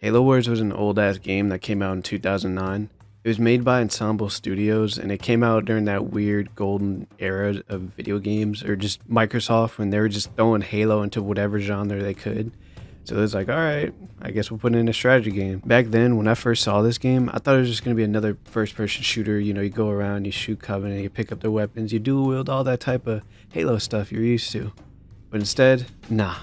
Halo Wars was an old ass game that came out in 2009. It was made by Ensemble Studios and it came out during that weird golden era of video games, or just Microsoft when they were just throwing Halo into whatever genre they could. So it was like, all right, I guess we'll put in a strategy game. Back then, when I first saw this game, I thought it was just going to be another first-person shooter. You know, you go around, you shoot Covenant, you pick up their weapons, you dual wield, all that type of Halo stuff you're used to. But instead, nah.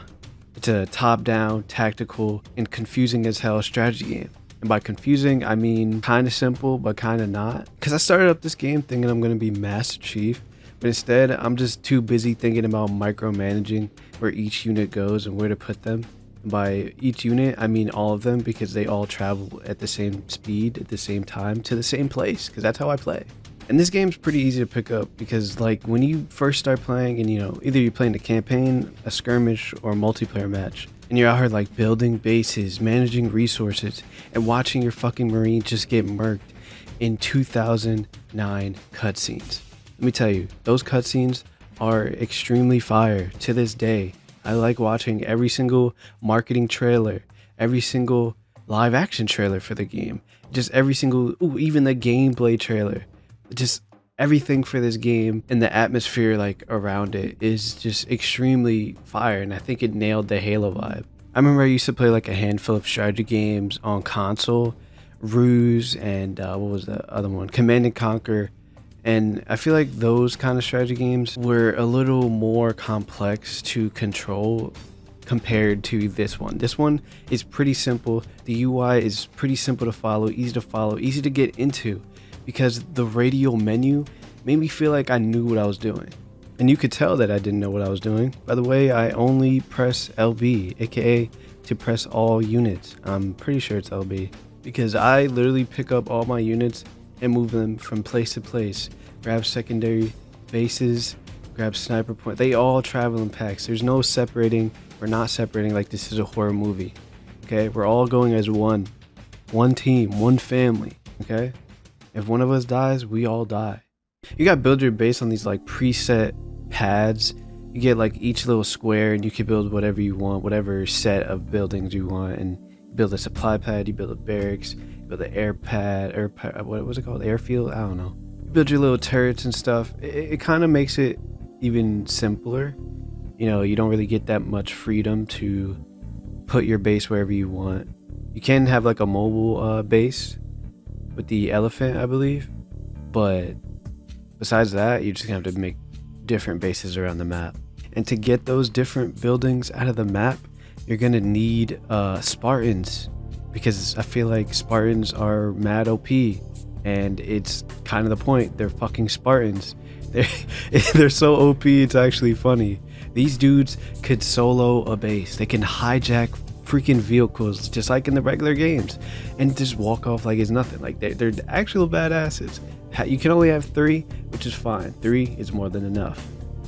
It's a top-down, tactical, and confusing as hell strategy game. And by confusing, I mean kind of simple, but kind of not. Because I started up this game thinking I'm going to be Master Chief, but instead, I'm just too busy thinking about micromanaging where each unit goes and where to put them. By each unit, I mean all of them, because they all travel at the same speed, at the same time, to the same place, because that's how I play. And this game's pretty easy to pick up because, like, when you first start playing and, you know, either you're playing a campaign, a skirmish, or a multiplayer match, and you're out here, like, building bases, managing resources, and watching your fucking Marines just get murked in 2009 cutscenes. Let me tell you, those cutscenes are extremely fire to this day. I like watching every single marketing trailer, every single live action trailer for the game, just every single, even the gameplay trailer. Just everything for this game and the atmosphere like around it is just extremely fire, and I think it nailed the Halo vibe. I remember I used to play like a handful of strategy games on console, Ruse, and what was the other one, Command and Conquer, and I feel like those kind of strategy games were a little more complex to control compared to this one. This one is pretty simple. The UI is pretty simple to follow, easy to get into, because the radial menu made me feel like I knew what I was doing. And you could tell that I didn't know what I was doing. By the way, I only press LB, aka to press all units. I'm pretty sure it's LB, because I literally pick up all my units and move them from place to place. Grab secondary bases, grab sniper point. They all travel in packs. There's no separating or not separating like this is a horror movie. Okay, we're all going as one team, one family. Okay. If one of us dies, we all die. You got to build your base on these like preset pads. You get like each little square and you can build whatever you want, whatever set of buildings you want, and build a supply pad, you build a barracks, you build an air pad, what was it called? Airfield? I don't know. You build your little turrets and stuff. It kind of makes it even simpler. You know, you don't really get that much freedom to put your base wherever you want. You can have like a mobile base with the elephant, I believe, but besides that, you're just gonna have to make different bases around the map. And to get those different buildings out of the map, you're gonna need Spartans, because I feel like Spartans are mad OP, and it's kind of the point. They're fucking Spartans. They're so OP, it's actually funny. These dudes could solo a base. They can hijack freaking vehicles just like in the regular games and just walk off like it's nothing. Like they're actual badasses. You can only have 3, which is fine. 3 is more than enough.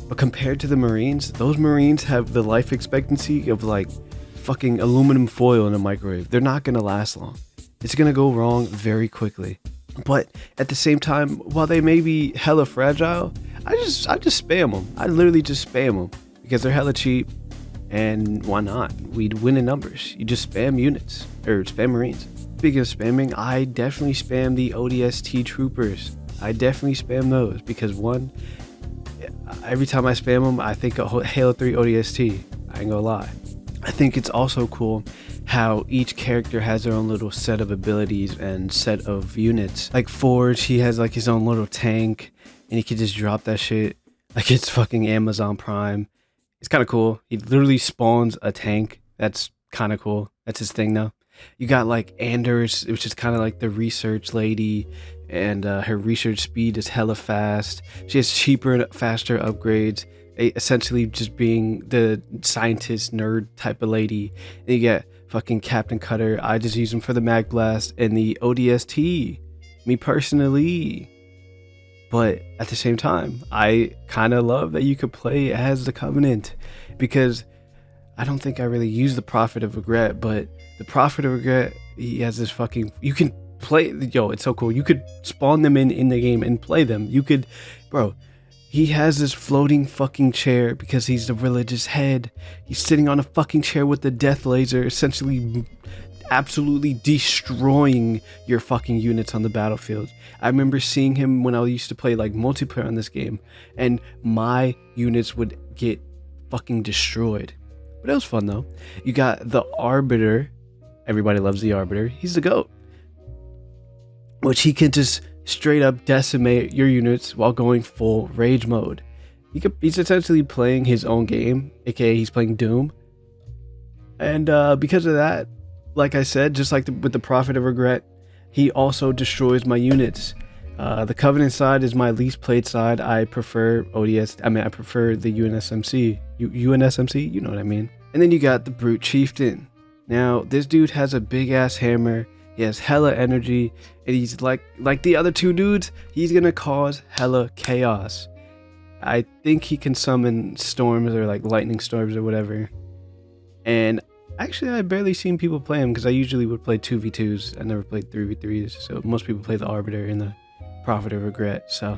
But compared to the Marines, those Marines have the life expectancy of like fucking aluminum foil in a microwave. They're not gonna last long. It's gonna go wrong very quickly. But at the same time, while they may be hella fragile, I just spam them. I literally just spam them because they're hella cheap. And why not? We'd win in numbers. You just spam units, or spam Marines. Speaking of spamming, I definitely spam the ODST troopers. I definitely spam those because, one, every time I spam them, I think of Halo 3 ODST. I ain't gonna lie. I think it's also cool how each character has their own little set of abilities and set of units. Like Forge, he has like his own little tank, and he can just drop that shit like it's fucking Amazon Prime. It's kind of cool. He literally spawns a tank. That's kind of cool. That's his thing now. You got like Anders, which is kind of like the research lady, and her research speed is hella fast. She has cheaper and faster upgrades, essentially just being the scientist nerd type of lady. And you get fucking Captain Cutter. I just use him for the Mag Blast and the ODST, me personally. But at the same time, I kind of love that you could play as the Covenant, because I don't think I really use the Prophet of Regret, but the Prophet of Regret, he has this fucking, you can play, yo, it's so cool. You could spawn them in the game and play them. You could, bro, he has this floating fucking chair because he's the religious head. He's sitting on a fucking chair with the death laser, essentially absolutely destroying your fucking units on the battlefield. I remember seeing him when I used to play like multiplayer on this game, and my units would get fucking destroyed. But it was fun though. You got the Arbiter. Everybody loves the Arbiter. He's the GOAT. Which he can just straight up decimate your units while going full rage mode. He's essentially playing his own game, aka he's playing Doom. And because of that, like I said, just like with the Prophet of Regret, he also destroys my units. The Covenant side is my least played side. I prefer ODS. I prefer the UNSMC. UNSMC, you know what I mean. And then you got the Brute Chieftain. Now, this dude has a big ass hammer. He has hella energy, and he's like the other two dudes, he's gonna cause hella chaos. I think he can summon storms or like lightning storms or whatever. And actually, I barely seen people play him because I usually would play 2v2s. I never played 3v3s, so most people play the Arbiter and the Prophet of Regret. So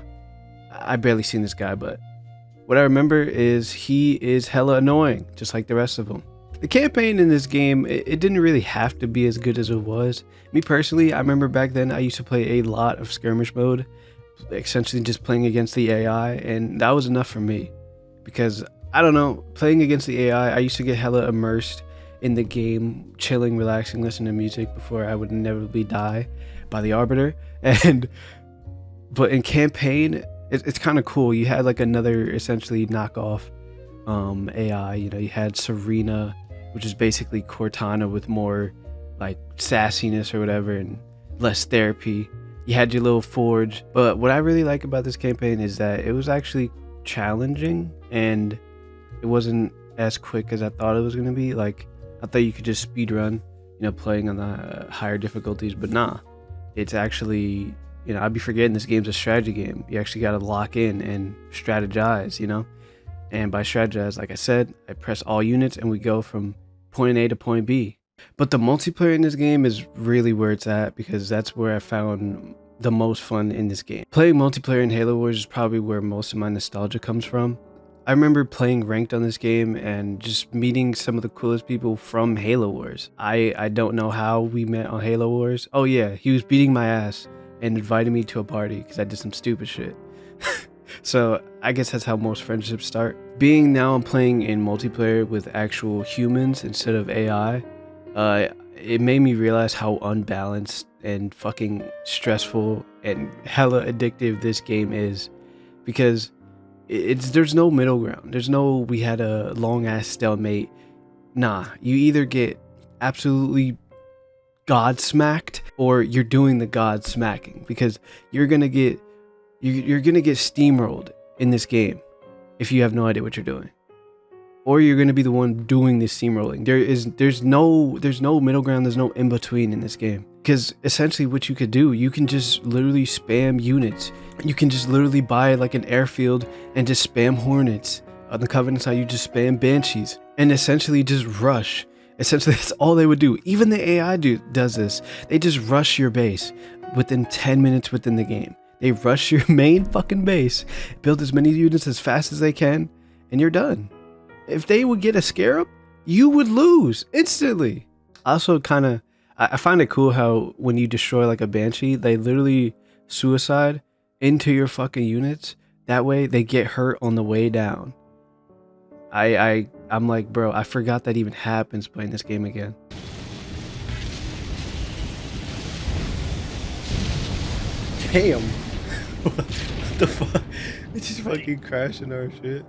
I barely seen this guy, but what I remember is he is hella annoying, just like the rest of them. The campaign in this game, it didn't really have to be as good as it was. Me personally, I remember back then I used to play a lot of skirmish mode, essentially just playing against the AI, and that was enough for me. Because, I don't know, playing against the AI, I used to get hella immersed in the game, chilling, relaxing, listening to music before I would inevitably die by the Arbiter. But in campaign, it's kind of cool. You had like another essentially knockoff AI. You know, you had Serena, which is basically Cortana with more like sassiness or whatever and less therapy. You had your little Forge. But what I really like about this campaign is that it was actually challenging and it wasn't as quick as I thought it was going to be. Like, I thought you could just speed run, you know, playing on the higher difficulties, but nah. It's actually, you know, I'd be forgetting this game's a strategy game. You actually got to lock in and strategize, you know? And by strategize, like I said, I press all units and we go from point A to point B. But the multiplayer in this game is really where it's at, because that's where I found the most fun in this game. Playing multiplayer in Halo Wars is probably where most of my nostalgia comes from. I remember playing ranked on this game and just meeting some of the coolest people from Halo Wars. I don't know how we met on Halo Wars. Oh yeah, he was beating my ass and invited me to a party because I did some stupid shit. So I guess that's how most friendships start. Being now I'm playing in multiplayer with actual humans instead of AI, it made me realize how unbalanced and fucking stressful and hella addictive this game is, because there's no middle ground. There's no we had a long ass stalemate. Nah, you either get absolutely god smacked or you're doing the god smacking, because you're gonna get steamrolled in this game if you have no idea what you're doing, or you're gonna be the one doing the steamrolling. There's no middle ground. There's no in between in this game, because essentially what you could do, you can just literally spam units. You can just literally buy like an airfield and just spam Hornets. On the Covenant side, you just spam Banshees and essentially just rush. Essentially, that's all they would do. Even the AI does this. They just rush your base within 10 minutes within the game. They rush your main fucking base, build as many units as fast as they can, and you're done. If they would get a Scarab, you would lose instantly. Also, I find it cool how when you destroy like a Banshee, they literally suicide into your fucking units. That way, they get hurt on the way down. I'm like, bro, I forgot that even happens playing this game again. Damn. What the fuck? It's just fucking crashing our shit.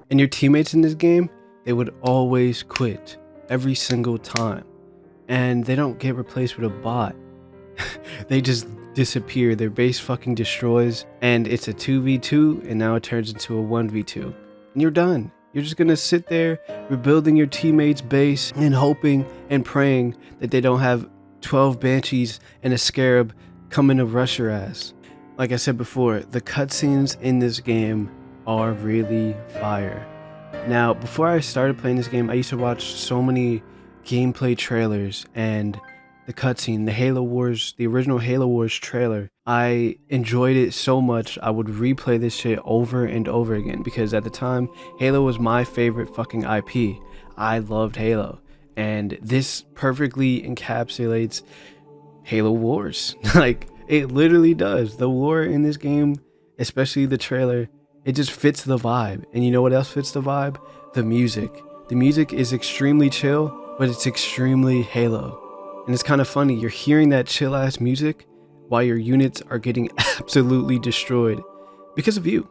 And your teammates in this game, they would always quit every single time. And they don't get replaced with a bot. They just disappear. Their base fucking destroys. And it's a 2v2, and now it turns into a 1v2. And you're done. You're just gonna sit there rebuilding your teammates' base and hoping and praying that they don't have 12 Banshees and a Scarab coming to rush your ass. Like I said before, the cutscenes in this game are really fire. Now, before I started playing this game, I used to watch so many gameplay trailers and the cutscene, the Halo Wars, the original Halo Wars trailer. I enjoyed it so much, I would replay this shit over and over again, because at the time, Halo was my favorite fucking IP. I loved Halo. And this perfectly encapsulates Halo Wars. Like, it literally does. The war in this game, especially the trailer, it just fits the vibe. And you know what else fits the vibe? The music. The music is extremely chill, but it's extremely Halo. And it's kind of funny, you're hearing that chill ass music while your units are getting absolutely destroyed because of you.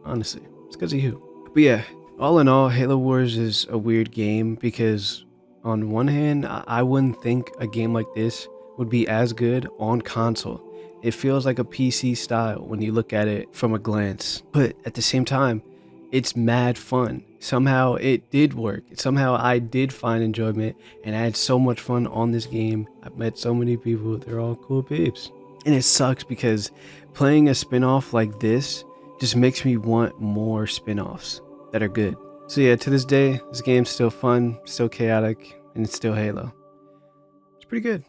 Honestly, it's because of you. But yeah, all in all, Halo Wars is a weird game because on one hand, I wouldn't think a game like this would be as good on console. It feels like a PC style when you look at it from a glance, but at the same time, it's mad fun. Somehow it did work. Somehow I did find enjoyment and I had so much fun on this game. I've met so many people, they're all cool peeps. And it sucks because playing a spin-off like this just makes me want more spin-offs that are good. So yeah, to this day, this game's still fun, still chaotic, and it's still Halo. It's pretty good.